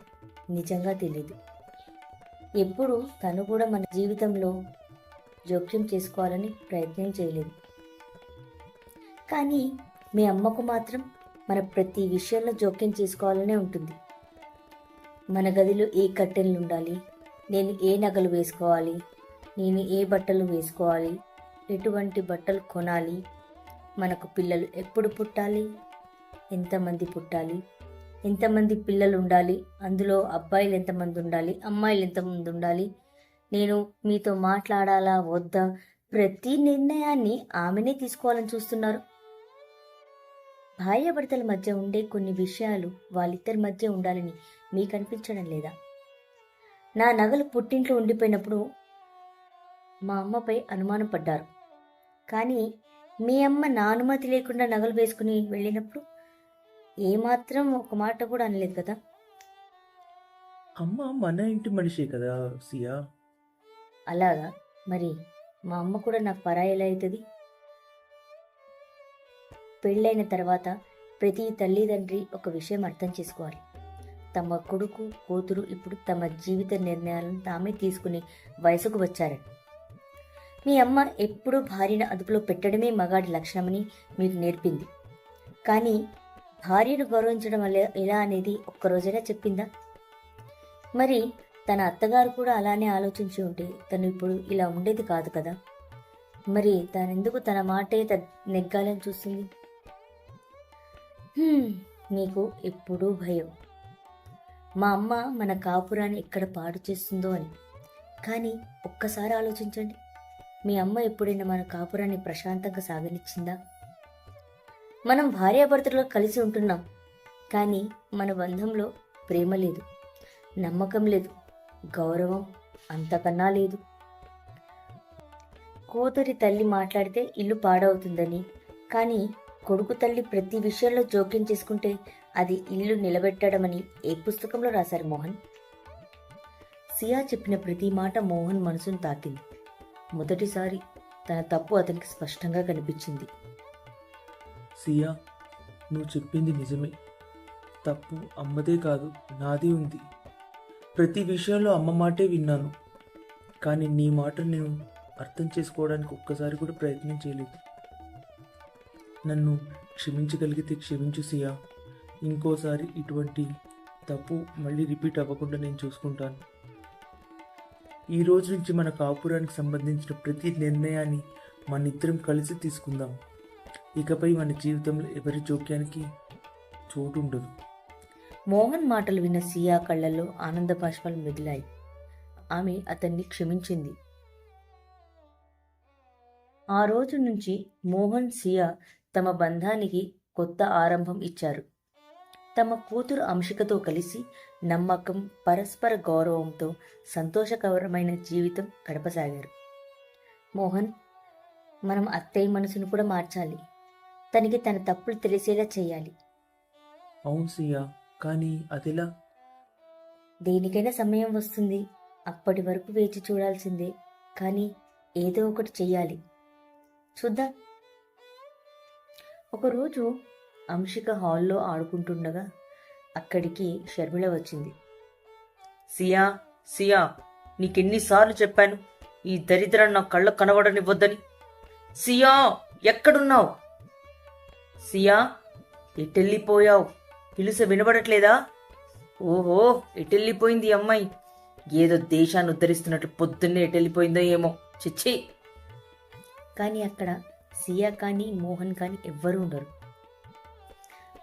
నిజంగా తెలియదు. ఎప్పుడు తను కూడా మన జీవితంలో జోక్యం చేసుకోవాలని ప్రయత్నం చేయలేదు. కానీ మీ అమ్మకు మాత్రం మన ప్రతి విషయంలో జోక్యం చేసుకోవాలనే ఉంటుంది. మన గదిలో ఏ కట్టెలు ఉండాలి, నేను ఏ నగలు వేసుకోవాలి, నేను ఏ బట్టలు వేసుకోవాలి, ఎటువంటి బట్టలు కొనాలి, మనకు పిల్లలు ఎప్పుడు పుట్టాలి, ఎంతమంది పుట్టాలి, ఎంతమంది పిల్లలు ఉండాలి, అందులో అబ్బాయిలు ఎంతమంది ఉండాలి, అమ్మాయిలు ఎంతమంది ఉండాలి, నేను మీతో మాట్లాడాలా వద్దా, ప్రతి నిర్ణయాన్ని ఆమెనే తీసుకోవాలని చూస్తున్నారు. భార్యాభర్తల మధ్య ఉండే కొన్ని విషయాలు వాళ్ళిద్దరి మధ్య ఉండాలని మీకు అనిపించడం లేదా? నా నగలు పుట్టింట్లో ఉండిపోయినప్పుడు మా అమ్మపై అనుమానం పడ్డారు. కానీ మీ అమ్మ నా అనుమతి లేకుండా నగలు వేసుకుని వెళ్ళినప్పుడు ఏమాత్రం ఒక మాట కూడా అనలేదు కదా. అమ్మ మన ఇంటి మనిషే కదా సియా. అలాగా? మరి మా అమ్మ కూడా నాకు పరాయి ఎలా అవుతుంది? పెళ్ళైన తర్వాత ప్రతి తల్లిదండ్రి ఒక విషయం అర్థం చేసుకోవాలి. తమ కొడుకు కూతురు ఇప్పుడు తమ జీవిత నిర్ణయాలను తామే తీసుకునే వయసుకు వచ్చారని. మీ అమ్మ ఎప్పుడూ భార్యను అదుపులో పెట్టడమే మగాడి లక్షణమని మీకు నేర్పింది. కానీ భార్యను గౌరవించడం ఎలా అనేది ఒక్కరోజైనా చెప్పిందా? మరి తన అత్తగారు కూడా అలానే ఆలోచించి ఉంటే తను ఇప్పుడు ఇలా ఉండేది కాదు కదా. మరి తనెందుకు తన మాటే నెగ్గాలని చూస్తుంది? నీకు ఎప్పుడూ భయం మా అమ్మ మన కాపురాన్ని ఎక్కడ పాడు చేస్తుందో అని. కానీ ఒక్కసారి ఆలోచించండి, మీ అమ్మ ఎప్పుడైనా మన కాపురాన్ని ప్రశాంతంగా సాగనిచ్చిందా? మనం భార్యాభర్తలుగా కలిసి ఉంటున్నాం, కానీ మన బంధంలో ప్రేమ లేదు, నమ్మకం లేదు, గౌరవం అంతకన్నా లేదు. కూతురి తల్లి మాట్లాడితే ఇల్లు పాడవుతుందని, కానీ కొడుకు తల్లి ప్రతి విషయంలో జోక్యం చేసుకుంటే అది ఇల్లు నిలబెట్టడమని ఏ పుస్తకంలో రాశారు మోహన్? సియా చెప్పిన ప్రతి మాట మోహన్ మనసును తాకింది. మొదటిసారి తన తప్పు అతనికి స్పష్టంగా కనిపించింది. సియా, నువ్వు చెప్పింది నిజమే. తప్పు అమ్మదే కాదు, నాది ఉంది. ప్రతి విషయంలో అమ్మ మాటే విన్నాను, కానీ నీ మాట నేను అర్థం చేసుకోవడానికి ఒక్కసారి కూడా ప్రయత్నం చేయలేదు. నన్ను క్షమించగలిగితే క్షమించు సియా. ఇంకోసారి ఇటువంటి తప్పు మళ్ళీ రిపీట్ అవ్వకుండా నేను చూసుకుంటాను. ఈ రోజు నుంచి మన కాపురానికి సంబంధించిన ప్రతి నిర్ణయాన్ని మన ఇద్దరం కలిసి తీసుకుందాం. ఇకపై మన జీవితంలో ఎవరి జోక్యానికి చోటు ఉండదు. మోహన్ మాటలు విన్న సియా కళ్ళల్లో ఆనంద బాష్పాలు మెదిలాయి. ఆమె అతన్ని క్షమించింది. ఆ రోజు నుంచి మోహన్, సియా తమ బంధానికి కొత్త ఆరంభం ఇచ్చారు. తమ కూతురు అంశికతో కలిసి నమ్మకం, పరస్పర గౌరవంతో సంతోషకరమైన జీవితం గడపసాగారు. మోహన్, మనం అత్తయ్య మనసును కూడా మార్చాలి. తనకి తన తప్పులు తెలిసేలా చేయాలి. అవును సియా, కానీ అదెలా? దేనికైనా సమయం వస్తుంది, అప్పటి వరకు వేచి చూడాల్సిందే. కానీ ఏదో ఒకటి చెయ్యాలి, చూద్దాం. ఒకరోజు అంశిక హాల్లో ఆడుకుంటుండగా అక్కడికి షర్మిల వచ్చింది. సియా, సియా, నీకెన్నిసార్లు చెప్పాను ఈ దరిద్రం నా కళ్ళ కనబడనివ్వద్దని. సియా, ఎక్కడున్నావు? సియా, ఎటెళ్ళిపోయావు? పిలుస వినబడట్లేదా? ఓహో, ఎటెళ్ళిపోయింది ఈ అమ్మాయి. ఏదో దేశాన్ని ఉద్ధరిస్తున్నట్లు పొద్దున్నే ఎటెళ్ళిపోయిందో ఏమో. చిచ్చి. కానీ అక్కడ సియా కానీ మోహన్ కానీ ఎవ్వరూ ఉండరు.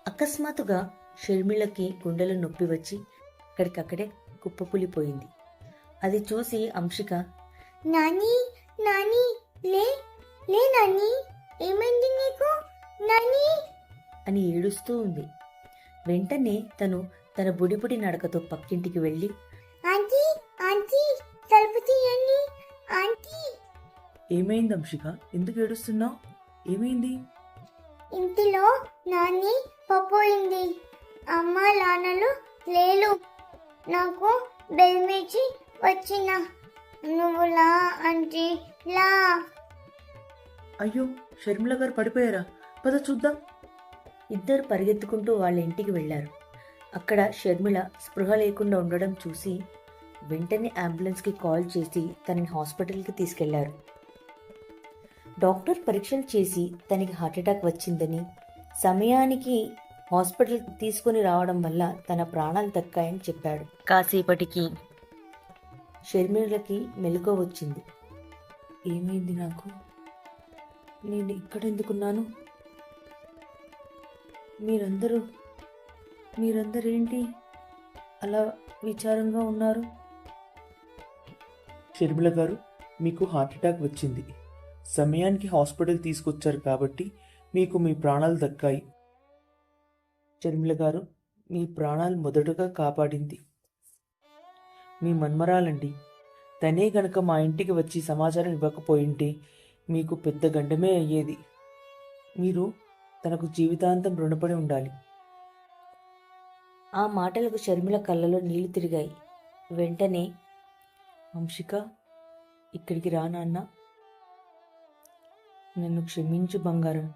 అకస్మాత్తుగా షర్మిలకి గుండెలో నొప్పి వచ్చి అక్కడికక్కడే కుప్పకూలిపోయింది. అది చూసి అంశిక, నాని, నాని, లే లే నాని, ఏమైంది నీకు నాని? అని ఏడుస్తూ ఉంది. వెంటనే తను తన బుడిబుడి నడకతో పక్కింటికి వెళ్ళి, ఆంటీ, ఆంటీ, తలుపు తీయండి ఆంటీ. ఏమైంది అంశిక? ఎందుకు ఏడుస్తున్నావు? ఏమైంది? ఇంటిలో నాని పపోయింది. అమ్మ నాన్నలు లేరు. నాకు బెల్మేచి వచ్చిన. నువ్వు లా ఆంటీ, లా. అయ్యో, షర్మిల గారు పడిపోయారా? పద చూద్దాం. ఇద్దరు పరిగెత్తుకుంటూ వాళ్ళ ఇంటికి వెళ్లారు. అక్కడ షర్మిల స్పృహ లేకుండా ఉండడం చూసి వెంటనే అంబులెన్స్కి కాల్ చేసి తనని హాస్పిటల్కి తీసుకెళ్లారు. డాక్టర్ పరీక్షలు చేసి తనకి హార్ట్అటాక్ వచ్చిందని, సమయానికి హాస్పిటల్కి తీసుకుని రావడం వల్ల తన ప్రాణాలు దక్కాయని చెప్పాడు. కాసేపటికి షర్మిలకి మెలకువ వచ్చింది. ఏమైంది నాకు? నేను ఇక్కడెందుకున్నాను? మీరందరేంటి అలా విచారంగా ఉన్నారు? షర్మిల గారు, మీకు హార్ట్అటాక్ వచ్చింది. సమయానికి హాస్పిటల్ తీసుకొచ్చారు కాబట్టి మీకు మీ ప్రాణాలు దక్కాయి. షర్మిల గారు, మీ ప్రాణాలు మొదటగా కాపాడింది మీ మన్మరాలండి. తనే గనక మా ఇంటికి వచ్చి సమాచారం ఇవ్వకపోయింటే మీకు పెద్ద గండమే అయ్యేది. మీరు తనకు జీవితాంతం రుణపడి ఉండాలి. ఆ మాటలకు షర్మిల కళ్ళలో నీళ్లు తిరిగాయి. వెంటనే, అంశిక, ఇక్కడికి రా నాన్న. నన్ను క్షమించు బంగారం.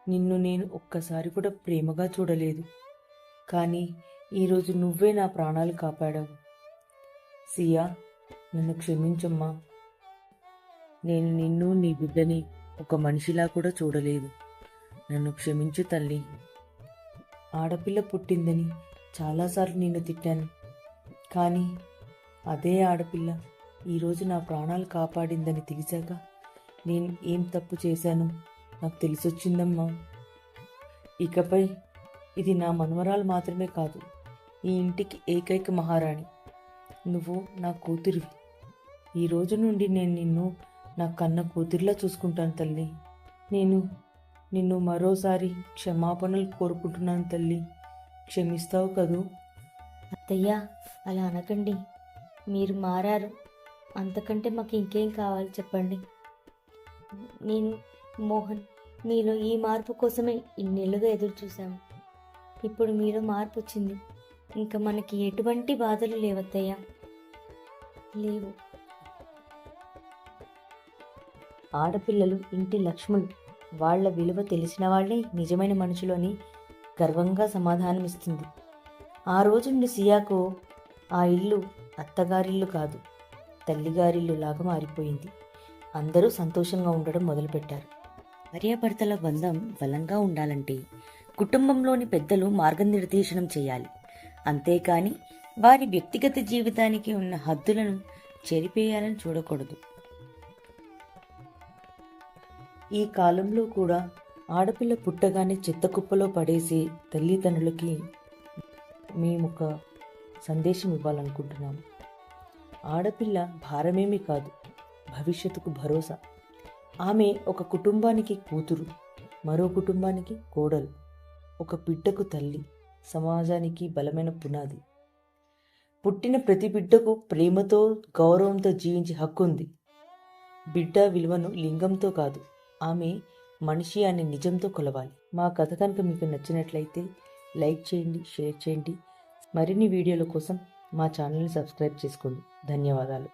నిన్ను నేను ఒక్కసారి కూడా ప్రేమగా చూడలేదు. కానీ ఈరోజు నువ్వే నా ప్రాణాలు కాపాడావు. సియా, నన్ను క్షమించమ్మా. నేను నిన్ను నీ బిడ్డని ఒక మనిషిలా కూడా చూడలేదు. నన్ను క్షమించు తల్లి. ఆడపిల్ల పుట్టిందని చాలాసార్లు నిన్ను తిట్టాను. కానీ అదే ఆడపిల్ల ఈరోజు నా ప్రాణాలు కాపాడిందని తెలిసాక నేను ఏం తప్పు చేశాను నాకు తెలిసొచ్చిందమ్మా. ఇకపై ఇది నా మనవరాలు మాత్రమే కాదు, ఈ ఇంటికి ఏకైక మహారాణి. నువ్వు నా కూతురివి. ఈ రోజు నుండి నేను నిన్ను నా కన్న కూతురిలా చూసుకుంటాను తల్లి. నేను నిన్ను మరోసారి క్షమాపణలు కోరుకుంటున్నాను తల్లి. క్షమిస్తావు కదూ? అత్తయ్య, అలా అనకండి. మీరు మారారు. అంతకంటే మాకు ఇంకేం కావాలి చెప్పండి. నేను, మోహన్, మీలో ఈ మార్పు కోసమే ఇన్నేళ్ళుగా ఎదురు చూశాము. ఇప్పుడు మీలో మార్పు వచ్చింది. ఇంకా మనకి ఎటువంటి బాధలు లేవత్తయ్య, లేవు. ఆడపిల్లలు ఇంటి లక్ష్ములు. వాళ్ల విలువ తెలిసిన వాళ్లే నిజమైన మనుషులు అని గర్వంగా సమాధానమిస్తుంది. ఆ రోజు నుండి సియాకు ఆ ఇల్లు అత్తగారిల్లు కాదు, తల్లిగారిల్లు లాగా మారిపోయింది. అందరూ సంతోషంగా ఉండడం మొదలుపెట్టారు. భార్యాభర్తల బంధం బలంగా ఉండాలంటే కుటుంబంలోని పెద్దలు మార్గనిర్దేశనం చేయాలి. అంతేకాని వారి వ్యక్తిగత జీవితానికి ఉన్న హద్దులను చెరిపేయాలని చూడకూడదు. ఈ కాలంలో కూడా ఆడపిల్ల పుట్టగానే చెత్తకుప్పలో పడేసే తల్లిదండ్రులకి మేమొక సందేశం ఇవ్వాలనుకుంటున్నాము. ఆడపిల్ల భారమేమీ కాదు, భవిష్యత్తుకు భరోసా. ఆమె ఒక కుటుంబానికి కూతురు, మరో కుటుంబానికి కోడలు, ఒక బిడ్డకు తల్లి, సమాజానికి బలమైన పునాది. పుట్టిన ప్రతి బిడ్డకు ప్రేమతో, గౌరవంతో జీవించే హక్కు ఉంది. బిడ్డ విలువను లింగంతో కాదు, ఆమె మనిషి అనే నిజంతో కొలవాలి. మా కథ కనుక మీకు నచ్చినట్లయితే లైక్ చేయండి, షేర్ చేయండి. మరిన్ని వీడియోల కోసం మా ఛానల్ని సబ్స్క్రైబ్ చేసుకోండి. ధన్యవాదాలు.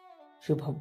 శుభం.